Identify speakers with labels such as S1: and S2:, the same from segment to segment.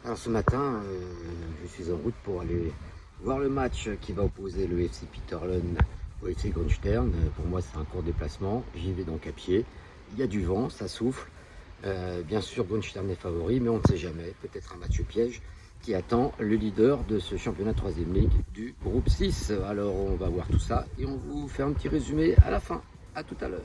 S1: Alors ce matin, je suis en route pour aller voir le match qui va opposer le FC Peterlen au FC Grunstern. Pour moi, c'est un court déplacement. J'y vais donc à pied. Il y a du vent, ça souffle. Bien sûr, Grunstern est favori, mais on ne sait jamais. Peut-être un match piège qui attend le leader de ce championnat 3e Ligue du groupe 6. Alors on va voir tout ça et on vous fait un petit résumé à la fin. A tout à l'heure.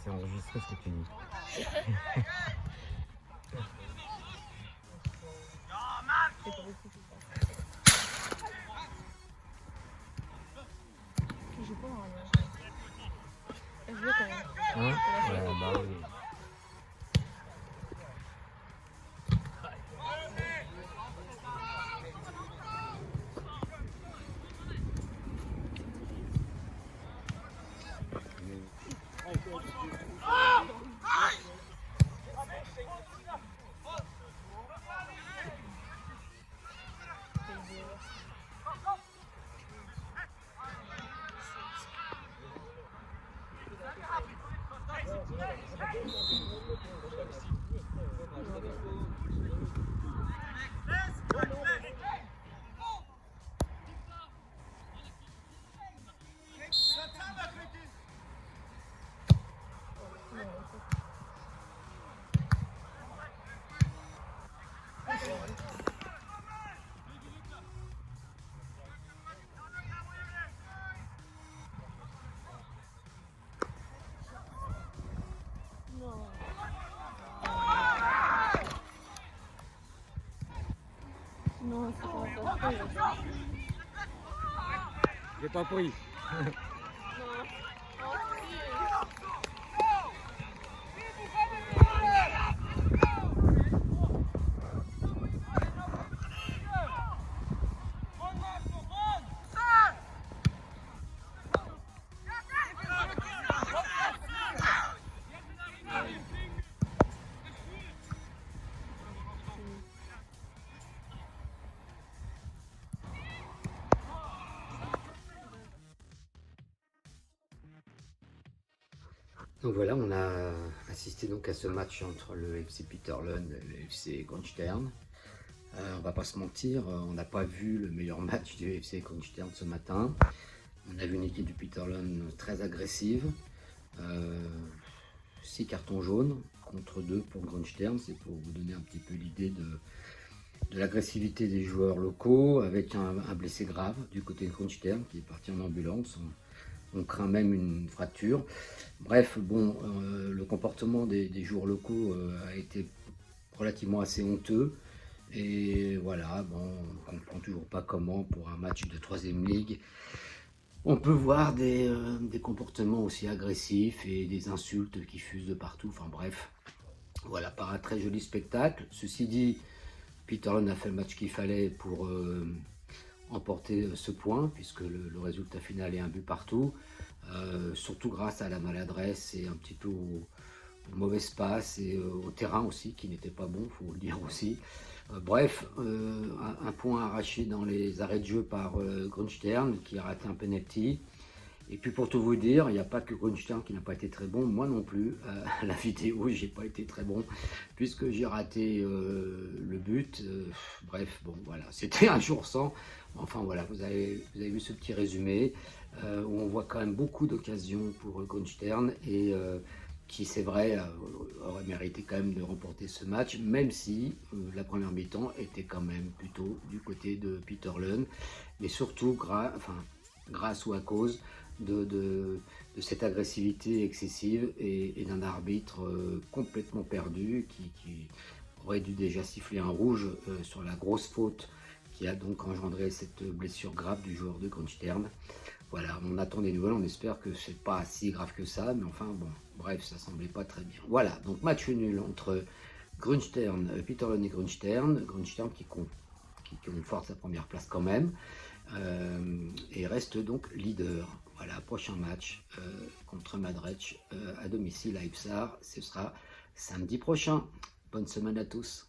S1: C'est enregistré ce que tu dis.
S2: Je joue pas en rien. Je joue quand même.
S1: Hein? Bah oui.
S2: Non, c'est pas ça.
S1: J'ai pas pris. Donc voilà, on a assisté donc à ce match entre le FC Peterlund et le FC Grundstern. On va pas se mentir, on n'a pas vu le meilleur match du FC Grundstern ce matin. On a vu une équipe du Peterlund très agressive. 6 cartons jaunes contre 2 pour Grundstern, c'est pour vous donner un petit peu l'idée de l'agressivité des joueurs locaux, avec un blessé grave du côté de Grundstern qui est parti en ambulance. On craint même une fracture. Bref, bon, le comportement des joueurs locaux a été relativement assez honteux. Et voilà, bon, on ne comprend toujours pas comment, pour un match de 3ème ligue, on peut voir des comportements aussi agressifs et des insultes qui fusent de partout. Enfin bref, voilà, pas un très joli spectacle. Ceci dit, Peterlund a fait le match qu'il fallait pour emporter ce point, puisque le résultat final est un but partout. Surtout grâce à la maladresse et un petit peu au mauvais passe et au terrain aussi qui n'était pas bon, faut le dire aussi. Bref, un point arraché dans les arrêts de jeu par Grundstern qui a raté un penalty. Et puis pour tout vous dire, il n'y a pas que Grundstern qui n'a pas été très bon, moi non plus. À la vidéo, j'ai pas été très bon puisque j'ai raté le but. Bref, bon voilà, c'était un jour sans. Enfin voilà, vous avez vu ce petit résumé où on voit quand même beaucoup d'occasions pour Grundstern et qui, c'est vrai, aurait mérité quand même de remporter ce match, même si la première mi-temps était quand même plutôt du côté de Peterlund, mais surtout grâce ou à cause de cette agressivité excessive et d'un arbitre complètement perdu qui aurait dû déjà siffler un rouge sur la grosse faute qui a donc engendré cette blessure grave du joueur de Grundstern. Voilà, on attend des nouvelles, on espère que c'est pas si grave que ça, mais enfin bon, bref, ça semblait pas très bien. Voilà, donc match nul entre Peterlund et Grundstern qui conforte sa première place quand même, et reste donc leader. Voilà, prochain match contre Madrid à domicile à Ipsar, ce sera samedi prochain. Bonne semaine à tous.